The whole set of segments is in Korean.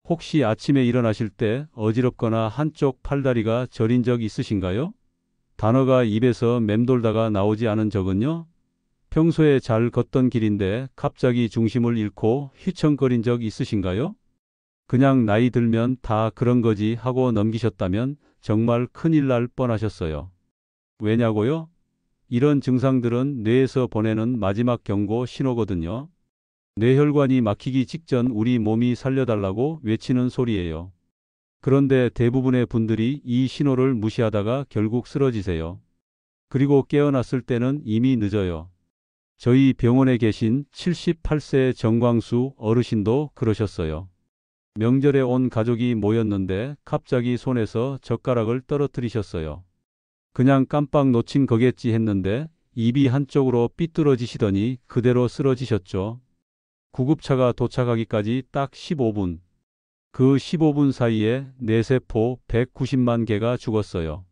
혹시 아침에 일어나실 때 어지럽거나 한쪽 팔다리가 저린 적 있으신가요? 단어가 입에서 맴돌다가 나오지 않은 적은요? 평소에 잘 걷던 길인데 갑자기 중심을 잃고 휘청거린 적 있으신가요? 그냥 나이 들면 다 그런 거지 하고 넘기셨다면 정말 큰일 날 뻔하셨어요. 왜냐고요? 이런 증상들은 뇌에서 보내는 마지막 경고 신호거든요. 뇌혈관이 막히기 직전 우리 몸이 살려달라고 외치는 소리예요. 그런데 대부분의 분들이 이 신호를 무시하다가 결국 쓰러지세요. 그리고 깨어났을 때는 이미 늦어요. 저희 병원에 계신 78세 정광수 어르신도 그러셨어요. 명절에 온 가족이 모였는데 갑자기 손에서 젓가락을 떨어뜨리셨어요. 그냥 깜빡 놓친 거겠지 했는데 입이 한쪽으로 삐뚤어지시더니 그대로 쓰러지셨죠. 구급차가 도착하기까지 딱 15분. 그 15분 사이에 뇌세포 190만 개가 죽었어요.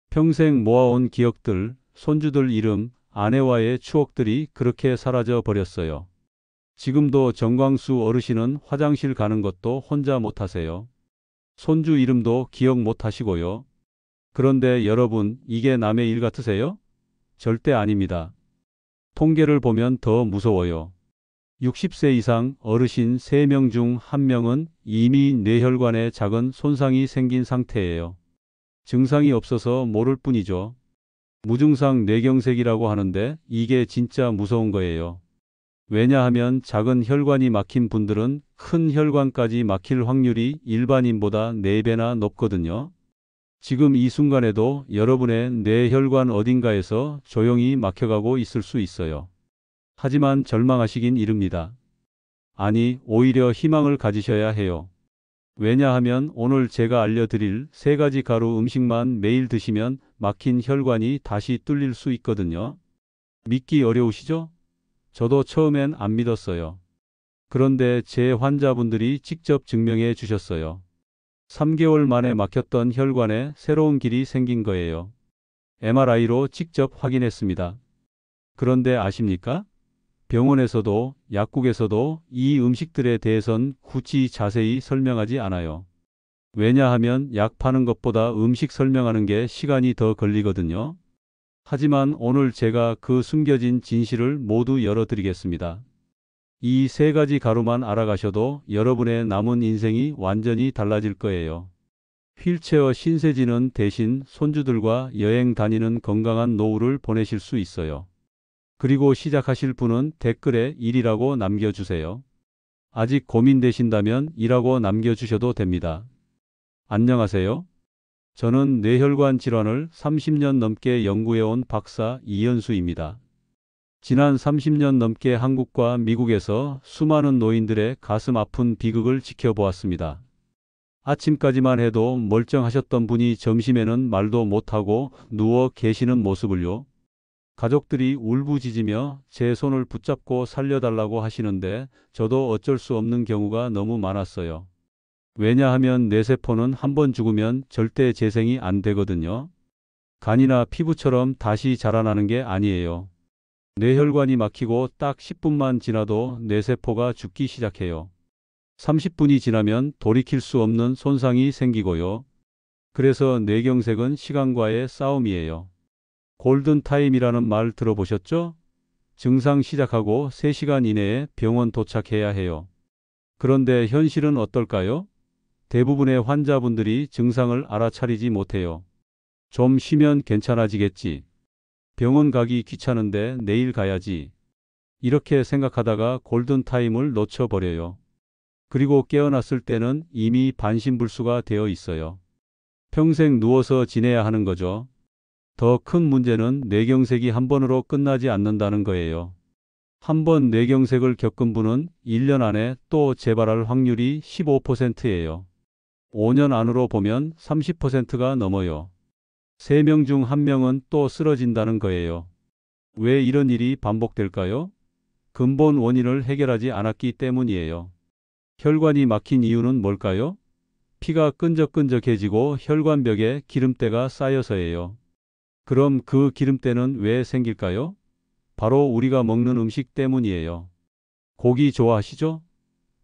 평생 모아온 기억들, 손주들 이름, 아내와의 추억들이 그렇게 사라져 버렸어요. 지금도 정광수 어르신은 화장실 가는 것도 혼자 못 하세요. 손주 이름도 기억 못 하시고요. 그런데 여러분, 이게 남의 일 같으세요? 절대 아닙니다. 통계를 보면 더 무서워요. 60세 이상 어르신 3명 중 1명은 이미 뇌혈관에 작은 손상이 생긴 상태예요. 증상이 없어서 모를 뿐이죠. 무증상 뇌경색이라고 하는데 이게 진짜 무서운 거예요. 왜냐하면 작은 혈관이 막힌 분들은 큰 혈관까지 막힐 확률이 일반인보다 4배나 높거든요. 지금 이 순간에도 여러분의 뇌혈관 어딘가에서 조용히 막혀가고 있을 수 있어요. 하지만 절망하시긴 이릅니다. 아니, 오히려 희망을 가지셔야 해요. 왜냐하면 오늘 제가 알려드릴 3가지 가루 음식만 매일 드시면 막힌 혈관이 다시 뚫릴 수 있거든요. 믿기 어려우시죠? 저도 처음엔 안 믿었어요. 그런데 제 환자분들이 직접 증명해 주셨어요. 3개월 만에 막혔던 혈관에 새로운 길이 생긴 거예요. MRI로 직접 확인했습니다. 그런데 아십니까? 병원에서도 약국에서도 이 음식들에 대해선 굳이 자세히 설명하지 않아요. 왜냐하면 약 파는 것보다 음식 설명하는 게 시간이 더 걸리거든요. 하지만 오늘 제가 그 숨겨진 진실을 모두 열어드리겠습니다. 이 3가지 가루만 알아가셔도 여러분의 남은 인생이 완전히 달라질 거예요. 휠체어 신세지는 대신 손주들과 여행 다니는 건강한 노후를 보내실 수 있어요. 그리고 시작하실 분은 댓글에 1이라고 남겨주세요. 아직 고민되신다면 2라고 남겨주셔도 됩니다. 안녕하세요. 저는 뇌혈관 질환을 30년 넘게 연구해온 박사 이현수입니다. 지난 30년 넘게 한국과 미국에서 수많은 노인들의 가슴 아픈 비극을 지켜보았습니다. 아침까지만 해도 멀쩡하셨던 분이 점심에는 말도 못하고 누워 계시는 모습을요. 가족들이 울부짖으며 제 손을 붙잡고 살려달라고 하시는데 저도 어쩔 수 없는 경우가 너무 많았어요. 왜냐하면 뇌세포는 한번 죽으면 절대 재생이 안 되거든요. 간이나 피부처럼 다시 자라나는 게 아니에요. 뇌혈관이 막히고 딱 10분만 지나도 뇌세포가 죽기 시작해요. 30분이 지나면 돌이킬 수 없는 손상이 생기고요. 그래서 뇌경색은 시간과의 싸움이에요. 골든타임이라는 말 들어보셨죠? 증상 시작하고 3시간 이내에 병원 도착해야 해요. 그런데 현실은 어떨까요? 대부분의 환자분들이 증상을 알아차리지 못해요. 좀 쉬면 괜찮아지겠지. 병원 가기 귀찮은데 내일 가야지. 이렇게 생각하다가 골든타임을 놓쳐버려요. 그리고 깨어났을 때는 이미 반신불수가 되어 있어요. 평생 누워서 지내야 하는 거죠. 더 큰 문제는 뇌경색이 한 번으로 끝나지 않는다는 거예요. 한 번 뇌경색을 겪은 분은 1년 안에 또 재발할 확률이 15%예요. 5년 안으로 보면 30%가 넘어요. 3명 중 1명은 또 쓰러진다는 거예요. 왜 이런 일이 반복될까요? 근본 원인을 해결하지 않았기 때문이에요. 혈관이 막힌 이유는 뭘까요? 피가 끈적끈적해지고 혈관벽에 기름때가 쌓여서예요. 그럼 그 기름때는 왜 생길까요? 바로 우리가 먹는 음식 때문이에요. 고기 좋아하시죠?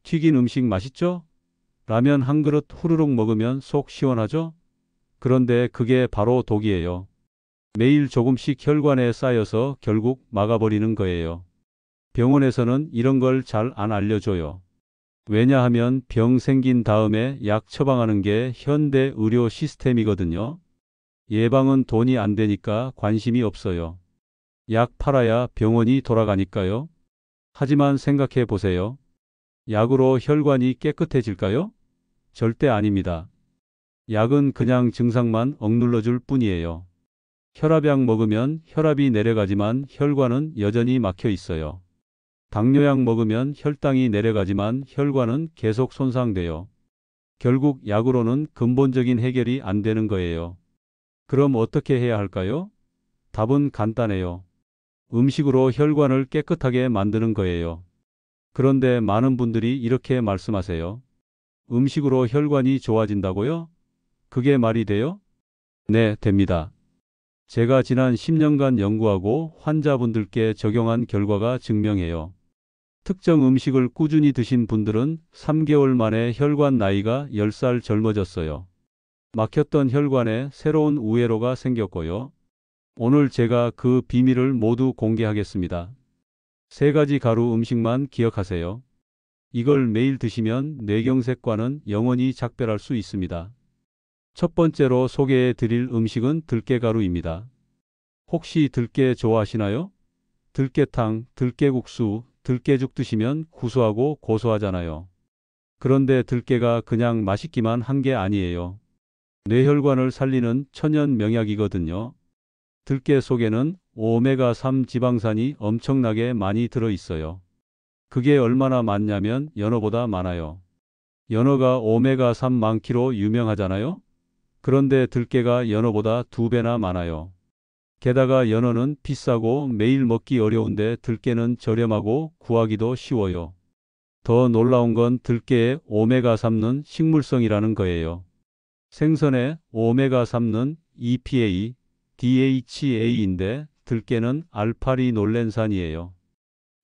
튀긴 음식 맛있죠? 라면 한 그릇 후루룩 먹으면 속 시원하죠? 그런데 그게 바로 독이에요. 매일 조금씩 혈관에 쌓여서 결국 막아버리는 거예요. 병원에서는 이런 걸 잘 안 알려줘요. 왜냐하면 병 생긴 다음에 약 처방하는 게 현대 의료 시스템이거든요. 예방은 돈이 안 되니까 관심이 없어요. 약 팔아야 병원이 돌아가니까요. 하지만 생각해 보세요. 약으로 혈관이 깨끗해질까요? 절대 아닙니다. 약은 그냥 증상만 억눌러 줄 뿐이에요. 혈압약 먹으면 혈압이 내려가지만 혈관은 여전히 막혀 있어요. 당뇨약 먹으면 혈당이 내려가지만 혈관은 계속 손상돼요. 결국 약으로는 근본적인 해결이 안 되는 거예요. 그럼 어떻게 해야 할까요? 답은 간단해요. 음식으로 혈관을 깨끗하게 만드는 거예요. 그런데 많은 분들이 이렇게 말씀하세요. 음식으로 혈관이 좋아진다고요? 그게 말이 돼요? 네, 됩니다. 제가 지난 10년간 연구하고 환자분들께 적용한 결과가 증명해요. 특정 음식을 꾸준히 드신 분들은 3개월 만에 혈관 나이가 10살 젊어졌어요. 막혔던 혈관에 새로운 우회로가 생겼고요. 오늘 제가 그 비밀을 모두 공개하겠습니다. 3가지 가루 음식만 기억하세요. 이걸 매일 드시면 뇌경색과는 영원히 작별할 수 있습니다. 첫 번째로 소개해 드릴 음식은 들깨가루입니다. 혹시 들깨 좋아하시나요? 들깨탕, 들깨국수, 들깨죽 드시면 구수하고 고소하잖아요. 그런데 들깨가 그냥 맛있기만 한 게 아니에요. 뇌혈관을 살리는 천연 명약이거든요. 들깨 속에는 오메가3 지방산이 엄청나게 많이 들어 있어요. 그게 얼마나 많냐면 연어보다 많아요. 연어가 오메가3 많기로 유명하잖아요. 그런데 들깨가 연어보다 2배나 많아요. 게다가 연어는 비싸고 매일 먹기 어려운데 들깨는 저렴하고 구하기도 쉬워요. 더 놀라운 건 들깨의 오메가3는 식물성이라는 거예요. 생선의 오메가3는 EPA, DHA인데 들깨는 알파리놀렌산이에요.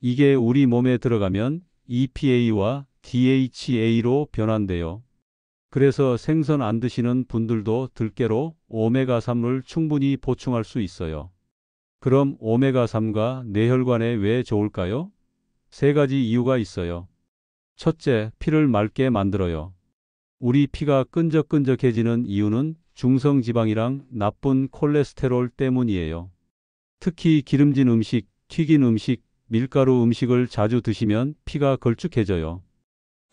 이게 우리 몸에 들어가면 EPA와 DHA로 변환돼요. 그래서 생선 안 드시는 분들도 들깨로 오메가3을 충분히 보충할 수 있어요. 그럼 오메가3가 뇌혈관에 왜 좋을까요? 3가지 이유가 있어요. 첫째, 피를 맑게 만들어요. 우리 피가 끈적끈적해지는 이유는 중성지방이랑 나쁜 콜레스테롤 때문이에요. 특히 기름진 음식, 튀긴 음식, 밀가루 음식을 자주 드시면 피가 걸쭉해져요.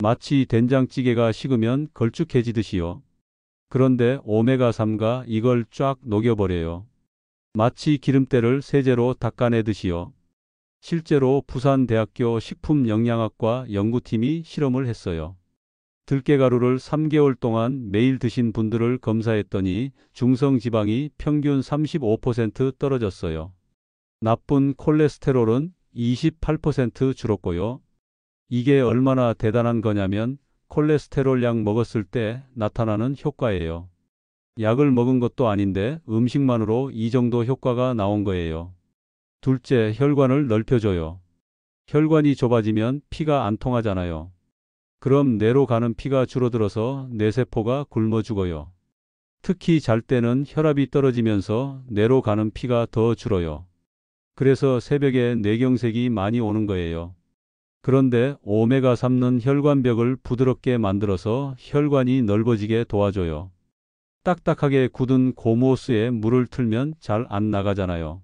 마치 된장찌개가 식으면 걸쭉해지듯이요. 그런데 오메가3가 이걸 쫙 녹여버려요. 마치 기름때를 세제로 닦아내듯이요. 실제로 부산대학교 식품영양학과 연구팀이 실험을 했어요. 들깨가루를 3개월 동안 매일 드신 분들을 검사했더니 중성지방이 평균 35% 떨어졌어요. 나쁜 콜레스테롤은 28% 줄었고요. 이게 얼마나 대단한 거냐면 콜레스테롤 약 먹었을 때 나타나는 효과예요. 약을 먹은 것도 아닌데 음식만으로 이 정도 효과가 나온 거예요. 둘째, 혈관을 넓혀줘요. 혈관이 좁아지면 피가 안 통하잖아요. 그럼 뇌로 가는 피가 줄어들어서 뇌세포가 굶어 죽어요. 특히 잘 때는 혈압이 떨어지면서 뇌로 가는 피가 더 줄어요. 그래서 새벽에 뇌경색이 많이 오는 거예요. 그런데 오메가3는 혈관벽을 부드럽게 만들어서 혈관이 넓어지게 도와줘요. 딱딱하게 굳은 고무 호스에 물을 틀면 잘 안 나가잖아요.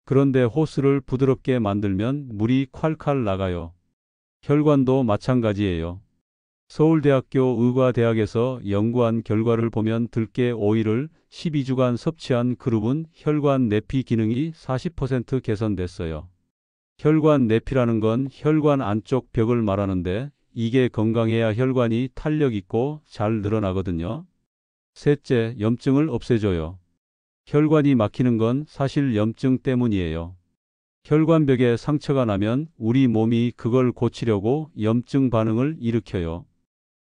그런데 호스를 부드럽게 만들면 물이 콸콸 나가요. 혈관도 마찬가지예요. 서울대학교 의과대학에서 연구한 결과를 보면 들깨 오일을 12주간 섭취한 그룹은 혈관 내피 기능이 40% 개선됐어요. 혈관 내피라는 건 혈관 안쪽 벽을 말하는데 이게 건강해야 혈관이 탄력 있고 잘 늘어나거든요. 셋째, 염증을 없애줘요. 혈관이 막히는 건 사실 염증 때문이에요. 혈관벽에 상처가 나면 우리 몸이 그걸 고치려고 염증 반응을 일으켜요.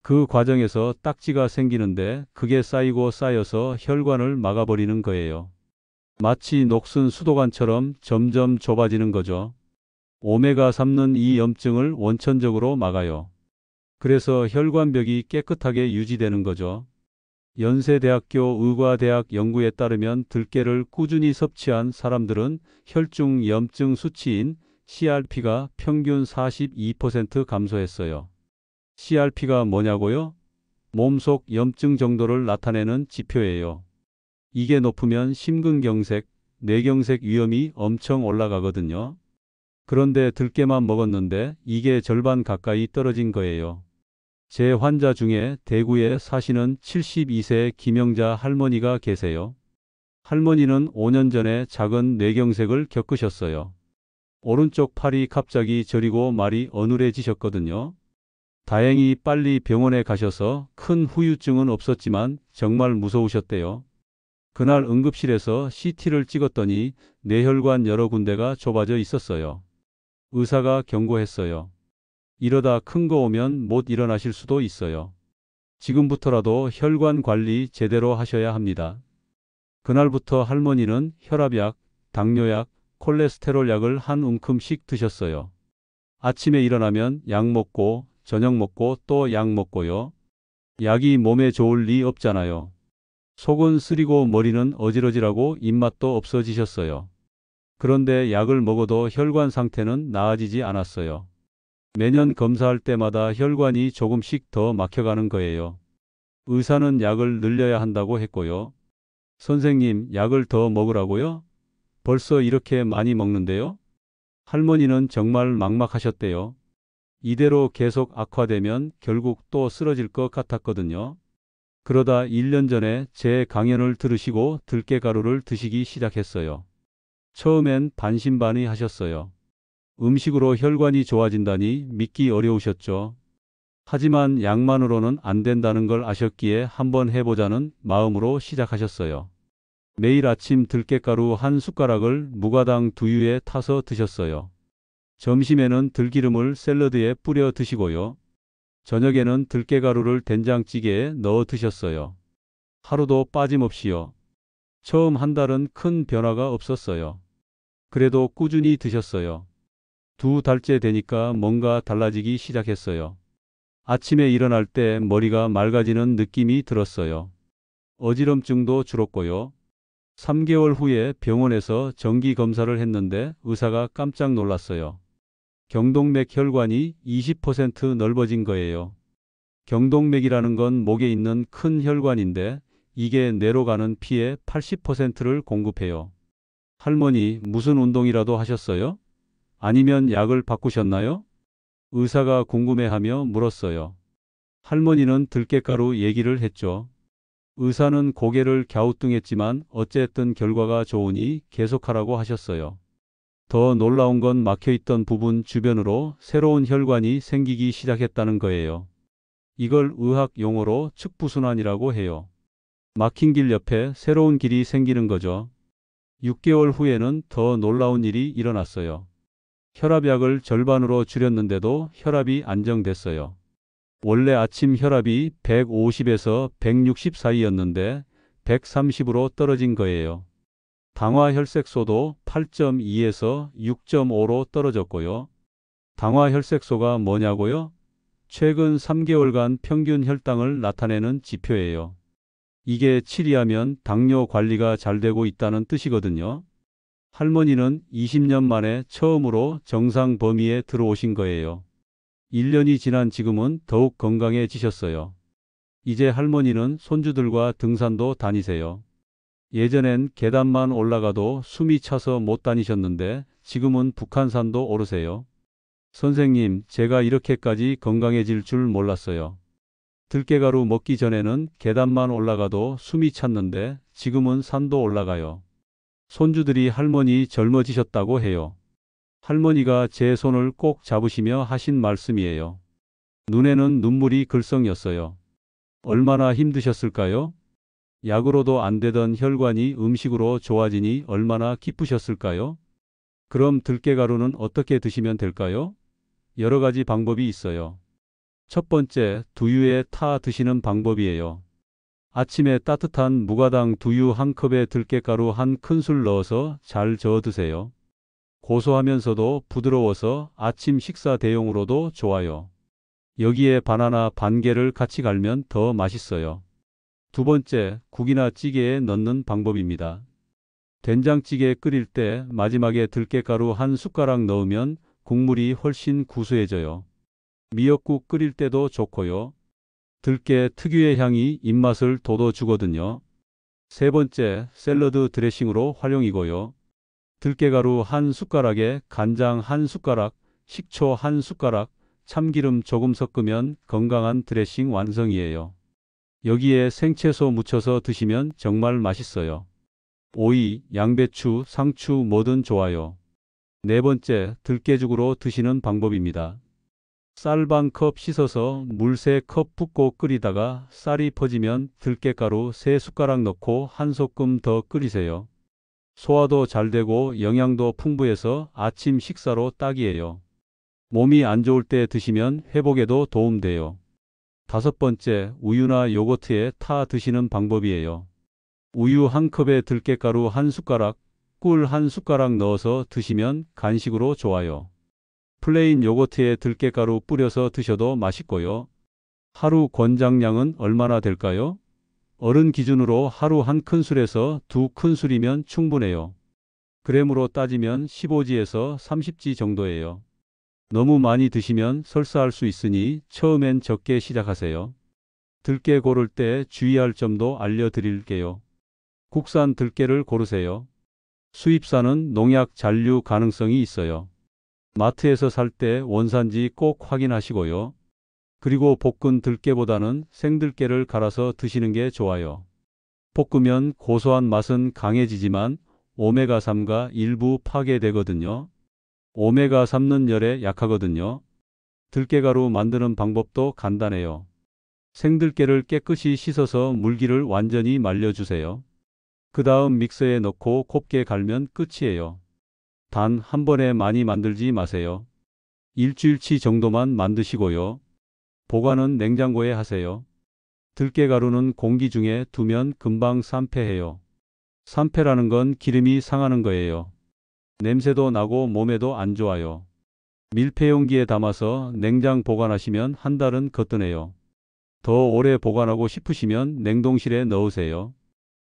그 과정에서 딱지가 생기는데 그게 쌓이고 쌓여서 혈관을 막아버리는 거예요. 마치 녹슨 수도관처럼 점점 좁아지는 거죠. 오메가3는 이 염증을 원천적으로 막아요. 그래서 혈관벽이 깨끗하게 유지되는 거죠. 연세대학교 의과대학 연구에 따르면 들깨를 꾸준히 섭취한 사람들은 혈중 염증 수치인 CRP가 평균 42% 감소했어요. CRP가 뭐냐고요? 몸속 염증 정도를 나타내는 지표예요. 이게 높으면 심근경색, 뇌경색 위험이 엄청 올라가거든요. 그런데 들깨만 먹었는데 이게 절반 가까이 떨어진 거예요. 제 환자 중에 대구에 사시는 72세 김영자 할머니가 계세요. 할머니는 5년 전에 작은 뇌경색을 겪으셨어요. 오른쪽 팔이 갑자기 저리고 말이 어눌해지셨거든요. 다행히 빨리 병원에 가셔서 큰 후유증은 없었지만 정말 무서우셨대요. 그날 응급실에서 CT를 찍었더니 뇌혈관 여러 군데가 좁아져 있었어요. 의사가 경고했어요. 이러다 큰 거 오면 못 일어나실 수도 있어요. 지금부터라도 혈관 관리 제대로 하셔야 합니다. 그날부터 할머니는 혈압약, 당뇨약, 콜레스테롤 약을 한 움큼씩 드셨어요. 아침에 일어나면 약 먹고 저녁 먹고 또 약 먹고요. 약이 몸에 좋을 리 없잖아요. 속은 쓰리고 머리는 어지러지라고 입맛도 없어지셨어요. 그런데 약을 먹어도 혈관 상태는 나아지지 않았어요. 매년 검사할 때마다 혈관이 조금씩 더 막혀가는 거예요. 의사는 약을 늘려야 한다고 했고요. 선생님, 약을 더 먹으라고요? 벌써 이렇게 많이 먹는데요? 할머니는 정말 막막하셨대요. 이대로 계속 악화되면 결국 또 쓰러질 것 같았거든요. 그러다 1년 전에 제 강연을 들으시고 들깨가루를 드시기 시작했어요. 처음엔 반신반의하셨어요. 음식으로 혈관이 좋아진다니 믿기 어려우셨죠. 하지만 약만으로는 안 된다는 걸 아셨기에 한번 해보자는 마음으로 시작하셨어요. 매일 아침 들깨가루 한 숟가락을 무가당 두유에 타서 드셨어요. 점심에는 들기름을 샐러드에 뿌려 드시고요. 저녁에는 들깨가루를 된장찌개에 넣어 드셨어요. 하루도 빠짐없이요. 처음 한 달은 큰 변화가 없었어요. 그래도 꾸준히 드셨어요. 2달째 되니까 뭔가 달라지기 시작했어요. 아침에 일어날 때 머리가 맑아지는 느낌이 들었어요. 어지럼증도 줄었고요. 3개월 후에 병원에서 정기 검사를 했는데 의사가 깜짝 놀랐어요. 경동맥 혈관이 20% 넓어진 거예요. 경동맥이라는 건 목에 있는 큰 혈관인데 이게 뇌로 가는 피의 80%를 공급해요. 할머니, 무슨 운동이라도 하셨어요? 아니면 약을 바꾸셨나요? 의사가 궁금해하며 물었어요. 할머니는 들깨가루 얘기를 했죠. 의사는 고개를 갸우뚱했지만 어쨌든 결과가 좋으니 계속하라고 하셨어요. 더 놀라운 건 막혀있던 부분 주변으로 새로운 혈관이 생기기 시작했다는 거예요. 이걸 의학 용어로 측부순환이라고 해요. 막힌 길 옆에 새로운 길이 생기는 거죠. 6개월 후에는 더 놀라운 일이 일어났어요. 혈압약을 절반으로 줄였는데도 혈압이 안정됐어요. 원래 아침 혈압이 150에서 160 사이였는데 130으로 떨어진 거예요. 당화혈색소도 8.2에서 6.5로 떨어졌고요. 당화혈색소가 뭐냐고요? 최근 3개월간 평균 혈당을 나타내는 지표예요. 이게 7이하면 당뇨 관리가 잘 되고 있다는 뜻이거든요. 할머니는 20년 만에 처음으로 정상 범위에 들어오신 거예요. 1년이 지난 지금은 더욱 건강해지셨어요. 이제 할머니는 손주들과 등산도 다니세요. 예전엔 계단만 올라가도 숨이 차서 못 다니셨는데 지금은 북한산도 오르세요. 선생님, 제가 이렇게까지 건강해질 줄 몰랐어요. 들깨가루 먹기 전에는 계단만 올라가도 숨이 찼는데 지금은 산도 올라가요. 손주들이 할머니 젊어지셨다고 해요. 할머니가 제 손을 꼭 잡으시며 하신 말씀이에요. 눈에는 눈물이 글썽였어요. 얼마나 힘드셨을까요? 약으로도 안 되던 혈관이 음식으로 좋아지니 얼마나 기쁘셨을까요? 그럼 들깨가루는 어떻게 드시면 될까요? 여러 가지 방법이 있어요. 첫 번째, 두유에 타 드시는 방법이에요. 아침에 따뜻한 무가당 두유 한 컵에 들깨가루 한 큰술 넣어서 잘 저어 드세요. 고소하면서도 부드러워서 아침 식사 대용으로도 좋아요. 여기에 바나나 반 개를 같이 갈면 더 맛있어요. 두 번째, 국이나 찌개에 넣는 방법입니다. 된장찌개 끓일 때 마지막에 들깨가루 한 숟가락 넣으면 국물이 훨씬 구수해져요. 미역국 끓일 때도 좋고요. 들깨 특유의 향이 입맛을 돋워주거든요. 세 번째, 샐러드 드레싱으로 활용이고요. 들깨가루 한 숟가락에 간장 한 숟가락, 식초 한 숟가락, 참기름 조금 섞으면 건강한 드레싱 완성이에요. 여기에 생채소 묻혀서 드시면 정말 맛있어요. 오이, 양배추, 상추 뭐든 좋아요. 네 번째, 들깨죽으로 드시는 방법입니다. 쌀 반 컵 씻어서 물 3컵 붓고 끓이다가 쌀이 퍼지면 들깨가루 3숟가락 넣고 한 소끔 더 끓이세요. 소화도 잘 되고 영양도 풍부해서 아침 식사로 딱이에요. 몸이 안 좋을 때 드시면 회복에도 도움돼요. 다섯 번째, 우유나 요거트에 타 드시는 방법이에요. 우유 한 컵에 들깨가루 한 숟가락, 꿀 한 숟가락 넣어서 드시면 간식으로 좋아요. 플레인 요거트에 들깨가루 뿌려서 드셔도 맛있고요. 하루 권장량은 얼마나 될까요? 어른 기준으로 하루 한 큰술에서 2큰술이면 충분해요. 그램으로 따지면 15지에서 30지 정도예요. 너무 많이 드시면 설사할 수 있으니 처음엔 적게 시작하세요. 들깨 고를 때 주의할 점도 알려드릴게요. 국산 들깨를 고르세요. 수입산은 농약 잔류 가능성이 있어요. 마트에서 살 때 원산지 꼭 확인하시고요. 그리고 볶은 들깨보다는 생들깨를 갈아서 드시는 게 좋아요. 볶으면 고소한 맛은 강해지지만 오메가3가 일부 파괴되거든요. 오메가3는 열에 약하거든요. 들깨가루 만드는 방법도 간단해요. 생들깨를 깨끗이 씻어서 물기를 완전히 말려주세요. 그 다음 믹서에 넣고 곱게 갈면 끝이에요. 단 한 번에 많이 만들지 마세요. 일주일치 정도만 만드시고요. 보관은 냉장고에 하세요. 들깨가루는 공기 중에 두면 금방 산패해요. 산패라는 건 기름이 상하는 거예요. 냄새도 나고 몸에도 안 좋아요. 밀폐용기에 담아서 냉장 보관하시면 한 달은 거뜬해요. 더 오래 보관하고 싶으시면 냉동실에 넣으세요.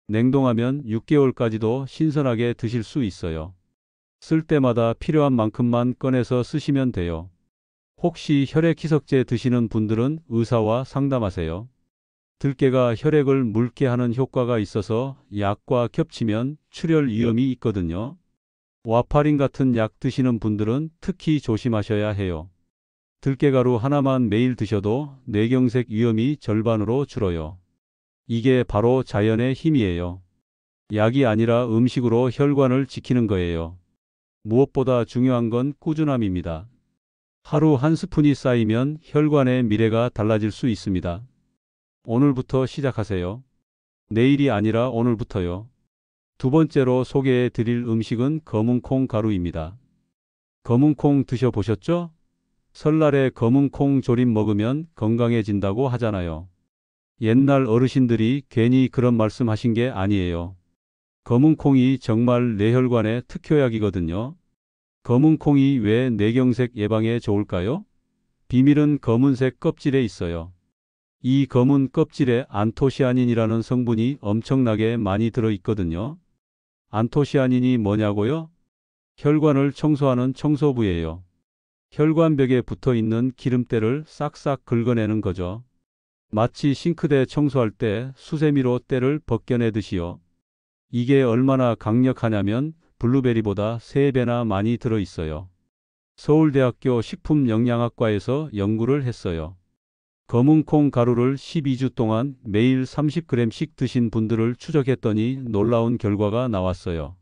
냉동하면 6개월까지도 신선하게 드실 수 있어요. 쓸 때마다 필요한 만큼만 꺼내서 쓰시면 돼요. 혹시 혈액 희석제 드시는 분들은 의사와 상담하세요. 들깨가 혈액을 묽게 하는 효과가 있어서 약과 겹치면 출혈 위험이 있거든요. 와파린 같은 약 드시는 분들은 특히 조심하셔야 해요. 들깨가루 하나만 매일 드셔도 뇌경색 위험이 절반으로 줄어요. 이게 바로 자연의 힘이에요. 약이 아니라 음식으로 혈관을 지키는 거예요. 무엇보다 중요한 건 꾸준함입니다. 하루 한 스푼이 쌓이면 혈관의 미래가 달라질 수 있습니다. 오늘부터 시작하세요. 내일이 아니라 오늘부터요. 두 번째로 소개해 드릴 음식은 검은콩 가루입니다. 검은콩 드셔보셨죠? 설날에 검은콩 조림 먹으면 건강해진다고 하잖아요. 옛날 어르신들이 괜히 그런 말씀 하신 게 아니에요. 검은콩이 정말 뇌혈관의 특효약이거든요. 검은콩이 왜 뇌경색 예방에 좋을까요? 비밀은 검은색 껍질에 있어요. 이 검은 껍질에 안토시아닌이라는 성분이 엄청나게 많이 들어있거든요. 안토시아닌이 뭐냐고요? 혈관을 청소하는 청소부예요. 혈관벽에 붙어있는 기름때를 싹싹 긁어내는 거죠. 마치 싱크대 청소할 때 수세미로 때를 벗겨내듯이요. 이게 얼마나 강력하냐면 블루베리보다 3배나 많이 들어있어요. 서울대학교 식품영양학과에서 연구를 했어요. 검은콩 가루를 12주 동안 매일 30g씩 드신 분들을 추적했더니 놀라운 결과가 나왔어요.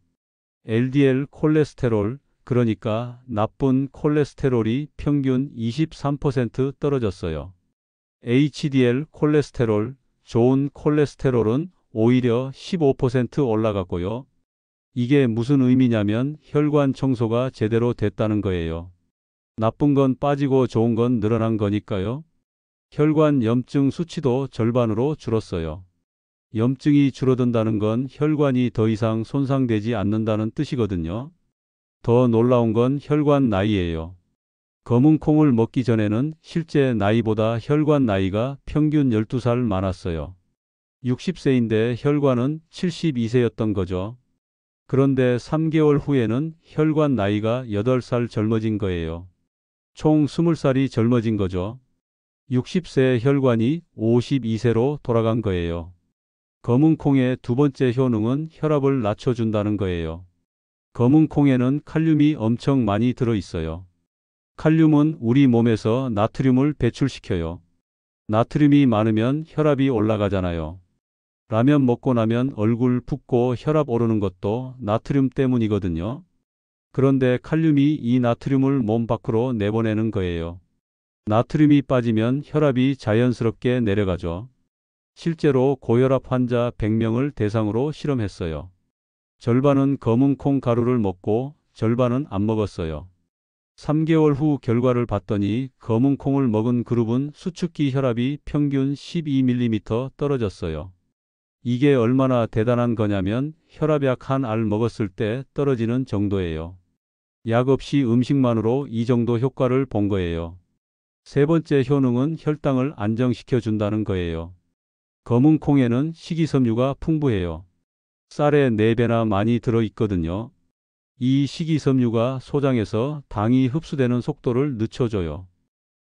LDL 콜레스테롤, 그러니까 나쁜 콜레스테롤이 평균 23% 떨어졌어요. HDL 콜레스테롤, 좋은 콜레스테롤은 오히려 15% 올라갔고요. 이게 무슨 의미냐면 혈관 청소가 제대로 됐다는 거예요. 나쁜 건 빠지고 좋은 건 늘어난 거니까요. 혈관 염증 수치도 절반으로 줄었어요. 염증이 줄어든다는 건 혈관이 더 이상 손상되지 않는다는 뜻이거든요. 더 놀라운 건 혈관 나이예요. 검은 콩을 먹기 전에는 실제 나이보다 혈관 나이가 평균 12살 많았어요. 60세인데 혈관은 72세였던 거죠. 그런데 3개월 후에는 혈관 나이가 8살 젊어진 거예요. 총 20살이 젊어진 거죠. 60세 혈관이 52세로 돌아간 거예요. 검은 콩의 두 번째 효능은 혈압을 낮춰준다는 거예요. 검은 콩에는 칼륨이 엄청 많이 들어있어요. 칼륨은 우리 몸에서 나트륨을 배출시켜요. 나트륨이 많으면 혈압이 올라가잖아요. 라면 먹고 나면 얼굴 붓고 혈압 오르는 것도 나트륨 때문이거든요. 그런데 칼륨이 이 나트륨을 몸 밖으로 내보내는 거예요. 나트륨이 빠지면 혈압이 자연스럽게 내려가죠. 실제로 고혈압 환자 100명을 대상으로 실험했어요. 절반은 검은 콩 가루를 먹고 절반은 안 먹었어요. 3개월 후 결과를 봤더니 검은 콩을 먹은 그룹은 수축기 혈압이 평균 12mm 떨어졌어요. 이게 얼마나 대단한 거냐면 혈압약 한 알 먹었을 때 떨어지는 정도예요. 약 없이 음식만으로 이 정도 효과를 본 거예요. 세 번째 효능은 혈당을 안정시켜 준다는 거예요. 검은 콩에는 식이섬유가 풍부해요. 쌀에 4배나 많이 들어있거든요. 이 식이섬유가 소장에서 당이 흡수되는 속도를 늦춰줘요.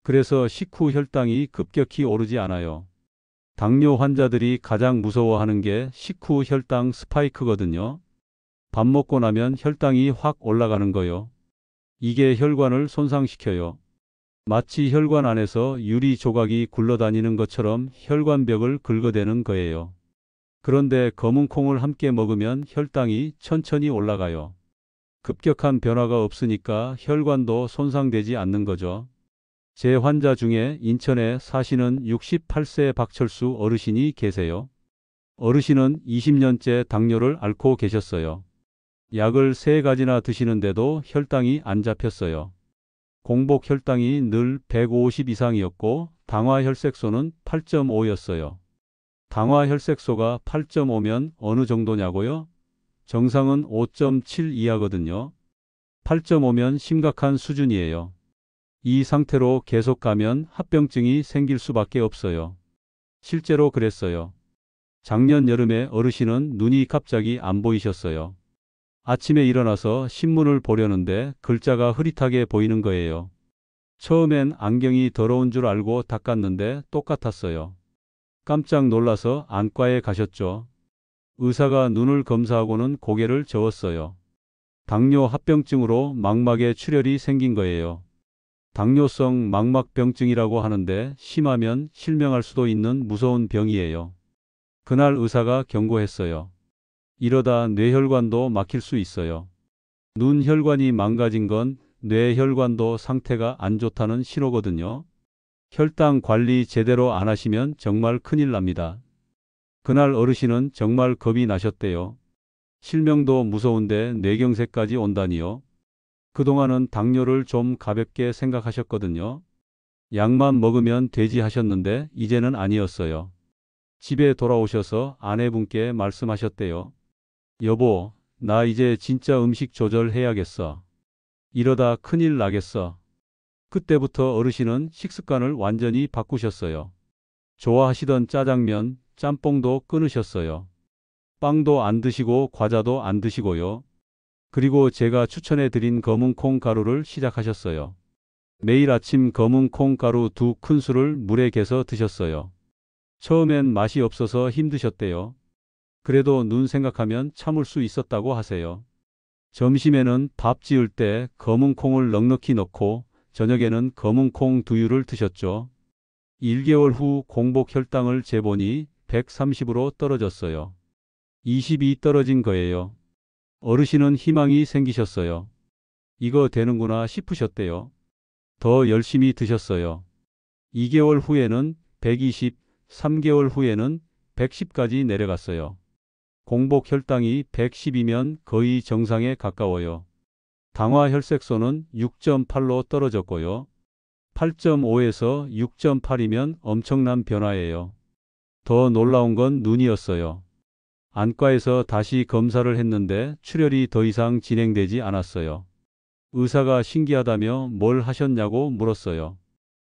그래서 식후 혈당이 급격히 오르지 않아요. 당뇨 환자들이 가장 무서워하는 게 식후 혈당 스파이크거든요. 밥 먹고 나면 혈당이 확 올라가는 거요. 이게 혈관을 손상시켜요. 마치 혈관 안에서 유리 조각이 굴러다니는 것처럼 혈관벽을 긁어대는 거예요. 그런데 검은 콩을 함께 먹으면 혈당이 천천히 올라가요. 급격한 변화가 없으니까 혈관도 손상되지 않는 거죠. 제 환자 중에 인천에 사시는 68세 박철수 어르신이 계세요. 어르신은 20년째 당뇨를 앓고 계셨어요. 약을 3가지나 드시는데도 혈당이 안 잡혔어요. 공복 혈당이 늘 150 이상이었고 당화혈색소는 8.5였어요. 당화혈색소가 8.5면 어느 정도냐고요? 정상은 5.7 이하거든요. 8.5면 심각한 수준이에요. 이 상태로 계속 가면 합병증이 생길 수밖에 없어요. 실제로 그랬어요. 작년 여름에 어르신은 눈이 갑자기 안 보이셨어요. 아침에 일어나서 신문을 보려는데 글자가 흐릿하게 보이는 거예요. 처음엔 안경이 더러운 줄 알고 닦았는데 똑같았어요. 깜짝 놀라서 안과에 가셨죠. 의사가 눈을 검사하고는 고개를 저었어요. 당뇨 합병증으로 망막에 출혈이 생긴 거예요. 당뇨성 망막병증이라고 하는데 심하면 실명할 수도 있는 무서운 병이에요. 그날 의사가 경고했어요. 이러다 뇌혈관도 막힐 수 있어요. 눈 혈관이 망가진 건 뇌혈관도 상태가 안 좋다는 신호거든요. 혈당 관리 제대로 안 하시면 정말 큰일 납니다. 그날 어르신은 정말 겁이 나셨대요. 실명도 무서운데 뇌경색까지 온다니요. 그동안은 당뇨를 좀 가볍게 생각하셨거든요. 약만 먹으면 되지 하셨는데 이제는 아니었어요. 집에 돌아오셔서 아내분께 말씀하셨대요. 여보, 나 이제 진짜 음식 조절해야겠어. 이러다 큰일 나겠어. 그때부터 어르신은 식습관을 완전히 바꾸셨어요. 좋아하시던 짜장면, 짬뽕도 끊으셨어요. 빵도 안 드시고 과자도 안 드시고요. 그리고 제가 추천해 드린 검은 콩 가루를 시작하셨어요. 매일 아침 검은 콩 가루 2큰술을 물에 개서 드셨어요. 처음엔 맛이 없어서 힘드셨대요. 그래도 눈 생각하면 참을 수 있었다고 하세요. 점심에는 밥 지을 때 검은 콩을 넉넉히 넣고 저녁에는 검은 콩 두유를 드셨죠. 1개월 후 공복 혈당을 재보니 130으로 떨어졌어요. 20이 떨어진 거예요. 어르신은 희망이 생기셨어요. 이거 되는구나 싶으셨대요. 더 열심히 드셨어요. 2개월 후에는 120, 3개월 후에는 110까지 내려갔어요. 공복 혈당이 110이면 거의 정상에 가까워요. 당화혈색소는 6.8로 떨어졌고요. 8.5에서 6.8이면 엄청난 변화예요. 더 놀라운 건 눈이었어요. 안과에서 다시 검사를 했는데 출혈이 더 이상 진행되지 않았어요. 의사가 신기하다며 뭘 하셨냐고 물었어요.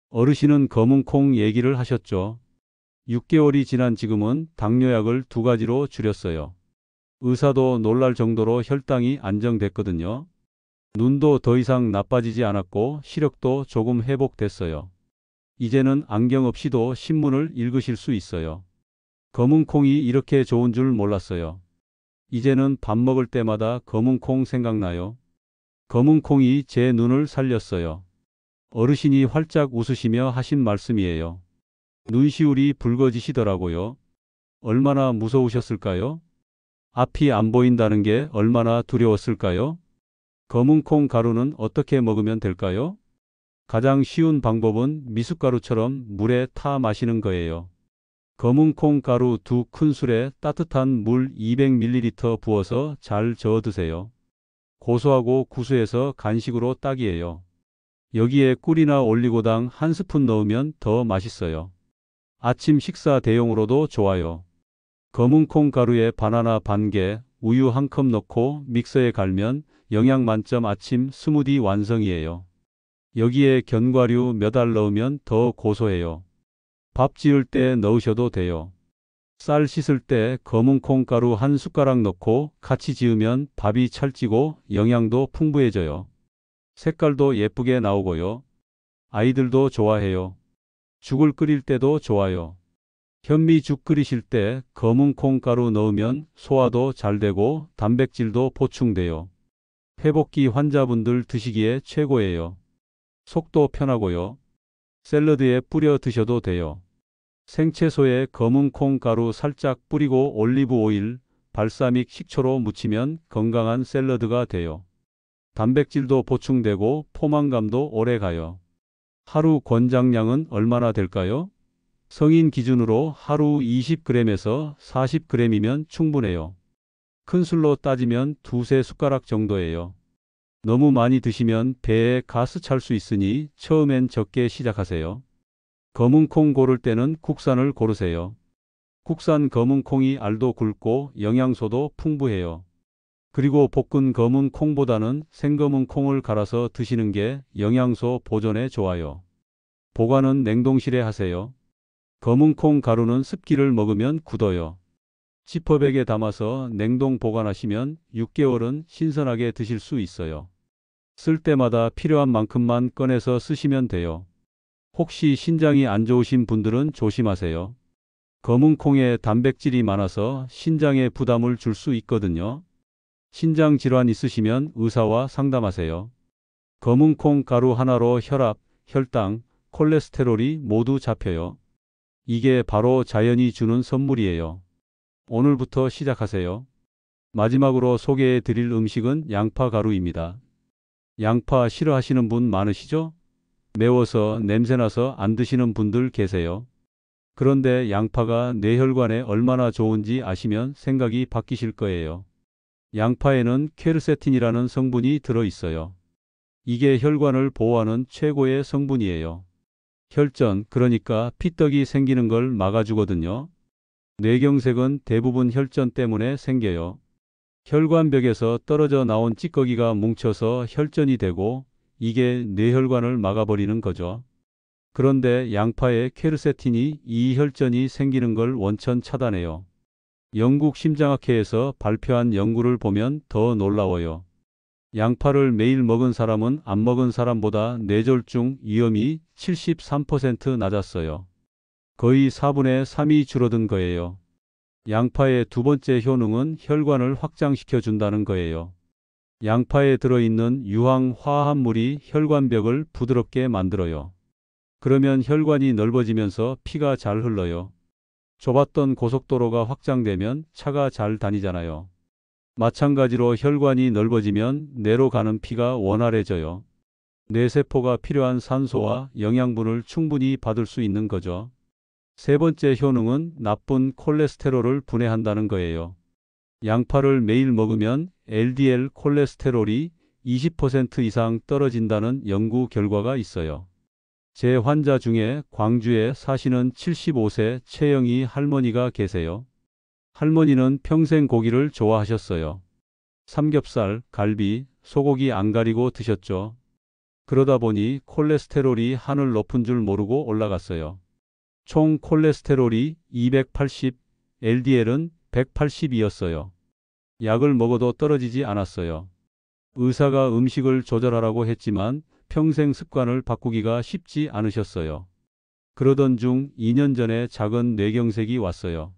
어르신은 검은 콩 얘기를 하셨죠. 6개월이 지난 지금은 당뇨약을 2가지로 줄였어요. 의사도 놀랄 정도로 혈당이 안정됐거든요. 눈도 더 이상 나빠지지 않았고 시력도 조금 회복됐어요. 이제는 안경 없이도 신문을 읽으실 수 있어요. 검은 콩이 이렇게 좋은 줄 몰랐어요. 이제는 밥 먹을 때마다 검은 콩 생각나요. 검은 콩이 제 눈을 살렸어요. 어르신이 활짝 웃으시며 하신 말씀이에요. 눈시울이 붉어지시더라고요. 얼마나 무서우셨을까요? 앞이 안 보인다는 게 얼마나 두려웠을까요? 검은 콩 가루는 어떻게 먹으면 될까요? 가장 쉬운 방법은 미숫가루처럼 물에 타 마시는 거예요. 검은 콩 가루 2큰술에 따뜻한 물 200ml 부어서 잘 저어 드세요. 고소하고 구수해서 간식으로 딱이에요. 여기에 꿀이나 올리고당 1스푼 넣으면 더 맛있어요. 아침 식사 대용으로도 좋아요. 검은 콩 가루에 바나나 반개, 우유 1컵 넣고 믹서에 갈면 영양 만점 아침 스무디 완성이에요. 여기에 견과류 몇 알 넣으면 더 고소해요. 밥 지을 때 넣으셔도 돼요. 쌀 씻을 때 검은 콩 가루 1숟가락 넣고 같이 지으면 밥이 찰지고 영양도 풍부해져요. 색깔도 예쁘게 나오고요. 아이들도 좋아해요. 죽을 끓일 때도 좋아요. 현미죽 끓이실 때 검은 콩 가루 넣으면 소화도 잘 되고 단백질도 보충돼요. 회복기 환자분들 드시기에 최고예요. 속도 편하고요. 샐러드에 뿌려 드셔도 돼요. 생채소에 검은 콩 가루 살짝 뿌리고 올리브 오일, 발사믹 식초로 무치면 건강한 샐러드가 돼요. 단백질도 보충되고 포만감도 오래 가요. 하루 권장량은 얼마나 될까요? 성인 기준으로 하루 20g에서 40g이면 충분해요. 큰 술로 따지면 2~3 숟가락 정도예요. 너무 많이 드시면 배에 가스 찰 수 있으니 처음엔 적게 시작하세요. 검은 콩 고를 때는 국산을 고르세요. 국산 검은 콩이 알도 굵고 영양소도 풍부해요. 그리고 볶은 검은 콩보다는 생검은 콩을 갈아서 드시는 게 영양소 보존에 좋아요. 보관은 냉동실에 하세요. 검은 콩 가루는 습기를 먹으면 굳어요. 지퍼백에 담아서 냉동 보관하시면 6개월은 신선하게 드실 수 있어요. 쓸 때마다 필요한 만큼만 꺼내서 쓰시면 돼요. 혹시 신장이 안 좋으신 분들은 조심하세요. 검은 콩에 단백질이 많아서 신장에 부담을 줄 수 있거든요. 신장 질환 있으시면 의사와 상담하세요. 검은 콩 가루 하나로 혈압, 혈당, 콜레스테롤이 모두 잡혀요. 이게 바로 자연이 주는 선물이에요. 오늘부터 시작하세요. 마지막으로 소개해 드릴 음식은 양파 가루입니다. 양파 싫어하시는 분 많으시죠? 매워서 냄새나서 안 드시는 분들 계세요. 그런데 양파가 뇌혈관에 얼마나 좋은지 아시면 생각이 바뀌실 거예요. 양파에는 퀘르세틴이라는 성분이 들어 있어요. 이게 혈관을 보호하는 최고의 성분이에요. 혈전, 그러니까 피떡이 생기는 걸 막아주거든요. 뇌경색은 대부분 혈전 때문에 생겨요. 혈관벽에서 떨어져 나온 찌꺼기가 뭉쳐서 혈전이 되고 이게 뇌혈관을 막아버리는 거죠. 그런데 양파의 퀘르세틴이 이 혈전이 생기는 걸 원천 차단해요. 영국 심장학회에서 발표한 연구를 보면 더 놀라워요. 양파를 매일 먹은 사람은 안 먹은 사람보다 뇌졸중 위험이 73% 낮았어요. 거의 4분의 3이 줄어든 거예요. 양파의 두 번째 효능은 혈관을 확장시켜 준다는 거예요. 양파에 들어있는 유황 화합물이 혈관벽을 부드럽게 만들어요. 그러면 혈관이 넓어지면서 피가 잘 흘러요. 좁았던 고속도로가 확장되면 차가 잘 다니잖아요. 마찬가지로 혈관이 넓어지면 뇌로 가는 피가 원활해져요. 뇌세포가 필요한 산소와 영양분을 충분히 받을 수 있는 거죠. 세 번째 효능은 나쁜 콜레스테롤을 분해한다는 거예요. 양파를 매일 먹으면 LDL 콜레스테롤이 20% 이상 떨어진다는 연구 결과가 있어요. 제 환자 중에 광주에 사시는 75세 최영희 할머니가 계세요. 할머니는 평생 고기를 좋아하셨어요. 삼겹살, 갈비, 소고기 안 가리고 드셨죠. 그러다 보니 콜레스테롤이 하늘 높은 줄 모르고 올라갔어요. 총 콜레스테롤이 280, LDL은 180이었어요. 약을 먹어도 떨어지지 않았어요. 의사가 음식을 조절하라고 했지만 평생 습관을 바꾸기가 쉽지 않으셨어요. 그러던 중 2년 전에 작은 뇌경색이 왔어요.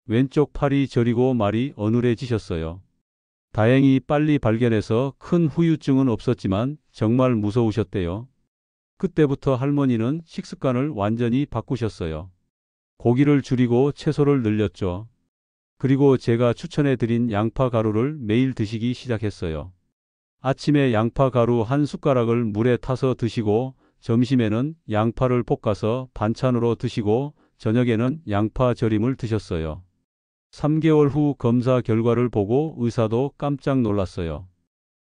왼쪽 팔이 저리고 말이 어눌해지셨어요. 다행히 빨리 발견해서 큰 후유증은 없었지만 정말 무서우셨대요. 그때부터 할머니는 식습관을 완전히 바꾸셨어요. 고기를 줄이고 채소를 늘렸죠. 그리고 제가 추천해 드린 양파 가루를 매일 드시기 시작했어요. 아침에 양파 가루 한 숟가락을 물에 타서 드시고 점심에는 양파를 볶아서 반찬으로 드시고 저녁에는 양파 절임을 드셨어요. 3개월 후 검사 결과를 보고 의사도 깜짝 놀랐어요.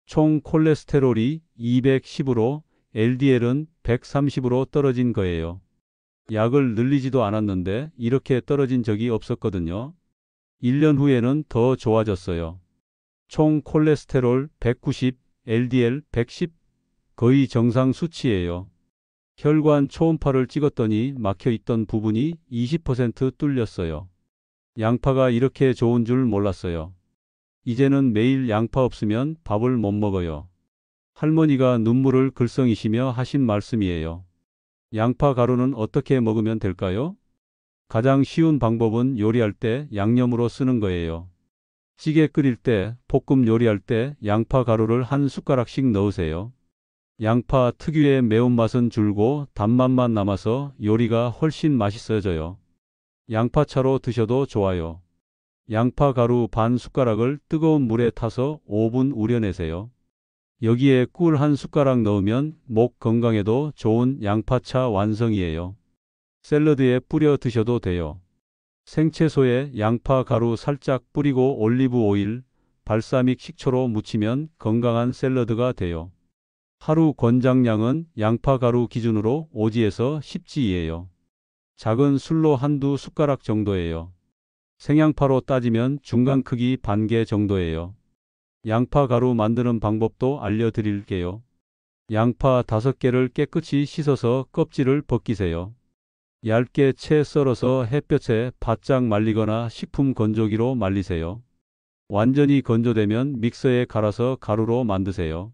총 콜레스테롤이 210으로 LDL은 130으로 떨어진 거예요. 약을 늘리지도 않았는데 이렇게 떨어진 적이 없었거든요. 1년 후에는 더 좋아졌어요. 총 콜레스테롤 190, LDL 110, 거의 정상 수치예요. 혈관 초음파를 찍었더니 막혀있던 부분이 20% 뚫렸어요. 양파가 이렇게 좋은 줄 몰랐어요. 이제는 매일 양파 없으면 밥을 못 먹어요. 할머니가 눈물을 글썽이시며 하신 말씀이에요. 양파 가루는 어떻게 먹으면 될까요? 가장 쉬운 방법은 요리할 때 양념으로 쓰는 거예요. 찌개 끓일 때, 볶음 요리할 때 양파 가루를 한 숟가락씩 넣으세요. 양파 특유의 매운맛은 줄고 단맛만 남아서 요리가 훨씬 맛있어져요. 양파차로 드셔도 좋아요. 양파 가루 반 숟가락을 뜨거운 물에 타서 5분 우려내세요. 여기에 꿀 한 숟가락 넣으면 목 건강에도 좋은 양파차 완성이에요. 샐러드에 뿌려 드셔도 돼요. 생채소에 양파 가루 살짝 뿌리고 올리브 오일, 발사믹 식초로 무치면 건강한 샐러드가 돼요. 하루 권장량은 양파 가루 기준으로 5지에서 10지예요. 작은 술로 한두 숟가락 정도예요. 생양파로 따지면 중간 크기 반 개 정도예요. 양파 가루 만드는 방법도 알려드릴게요. 양파 5개를 깨끗이 씻어서 껍질을 벗기세요. 얇게 채 썰어서 햇볕에 바짝 말리거나 식품 건조기로 말리세요. 완전히 건조되면 믹서에 갈아서 가루로 만드세요.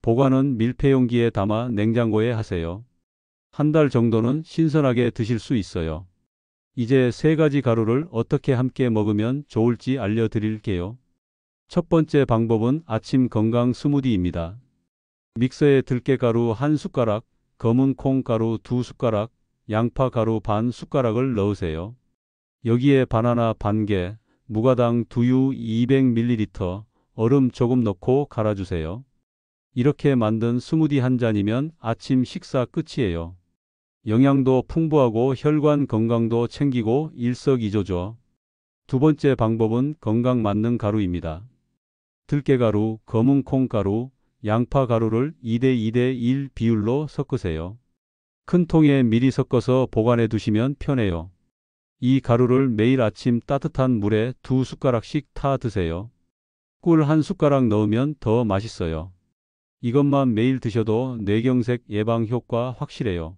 보관은 밀폐용기에 담아 냉장고에 하세요. 한 달 정도는 신선하게 드실 수 있어요. 이제 3가지 가루를 어떻게 함께 먹으면 좋을지 알려드릴게요. 첫 번째 방법은 아침 건강 스무디입니다. 믹서에 들깨가루 한 숟가락, 검은 콩가루 2숟가락, 양파 가루 반 숟가락을 넣으세요. 여기에 바나나 반 개, 무가당 두유 200ml, 얼음 조금 넣고 갈아주세요. 이렇게 만든 스무디 한 잔이면 아침 식사 끝이에요. 영양도 풍부하고 혈관 건강도 챙기고 일석이조죠. 두 번째 방법은 건강 만능 가루입니다. 들깨가루, 검은 콩가루, 양파 가루를 2대2대1 비율로 섞으세요. 큰 통에 미리 섞어서 보관해 두시면 편해요. 이 가루를 매일 아침 따뜻한 물에 2숟가락씩 타 드세요. 꿀 한 숟가락 넣으면 더 맛있어요. 이것만 매일 드셔도 뇌경색 예방 효과 확실해요.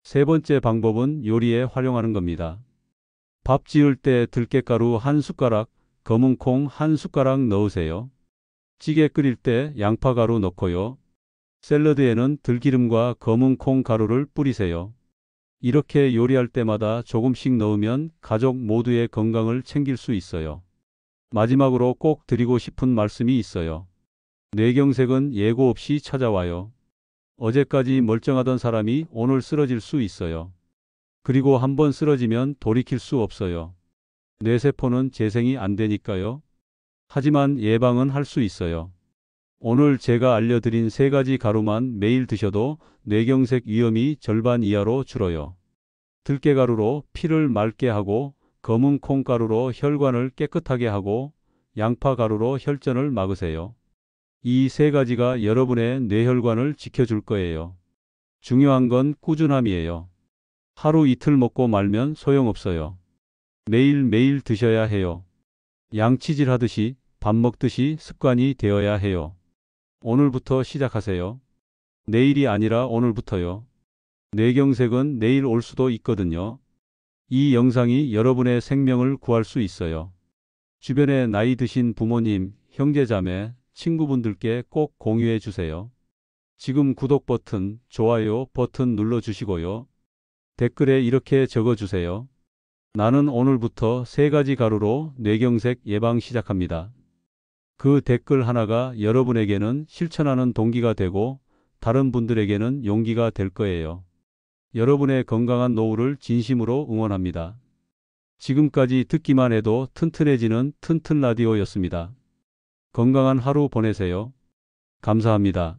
세 번째 방법은 요리에 활용하는 겁니다. 밥 지을 때 들깨가루 한 숟가락, 검은 콩 한 숟가락 넣으세요. 찌개 끓일 때 양파 가루 넣고요. 샐러드에는 들기름과 검은 콩 가루를 뿌리세요. 이렇게 요리할 때마다 조금씩 넣으면 가족 모두의 건강을 챙길 수 있어요. 마지막으로 꼭 드리고 싶은 말씀이 있어요. 뇌경색은 예고 없이 찾아와요. 어제까지 멀쩡하던 사람이 오늘 쓰러질 수 있어요. 그리고 한번 쓰러지면 돌이킬 수 없어요. 뇌세포는 재생이 안 되니까요. 하지만 예방은 할 수 있어요. 오늘 제가 알려드린 3가지 가루만 매일 드셔도 뇌경색 위험이 절반 이하로 줄어요. 들깨가루로 피를 맑게 하고, 검은 콩가루로 혈관을 깨끗하게 하고, 양파 가루로 혈전을 막으세요. 이 3가지가 여러분의 뇌혈관을 지켜줄 거예요. 중요한 건 꾸준함이에요. 하루 이틀 먹고 말면 소용없어요. 매일매일 드셔야 해요. 양치질 하듯이 밥 먹듯이 습관이 되어야 해요. 오늘부터 시작하세요. 내일이 아니라 오늘부터요. 뇌경색은 내일 올 수도 있거든요. 이 영상이 여러분의 생명을 구할 수 있어요. 주변에 나이 드신 부모님, 형제자매, 친구분들께 꼭 공유해 주세요. 지금 구독 버튼, 좋아요 버튼 눌러 주시고요. 댓글에 이렇게 적어 주세요. 나는 오늘부터 3가지 가루로 뇌경색 예방 시작합니다. 그 댓글 하나가 여러분에게는 실천하는 동기가 되고 다른 분들에게는 용기가 될 거예요. 여러분의 건강한 노후를 진심으로 응원합니다. 지금까지 듣기만 해도 튼튼해지는 튼튼 라디오였습니다. 건강한 하루 보내세요. 감사합니다.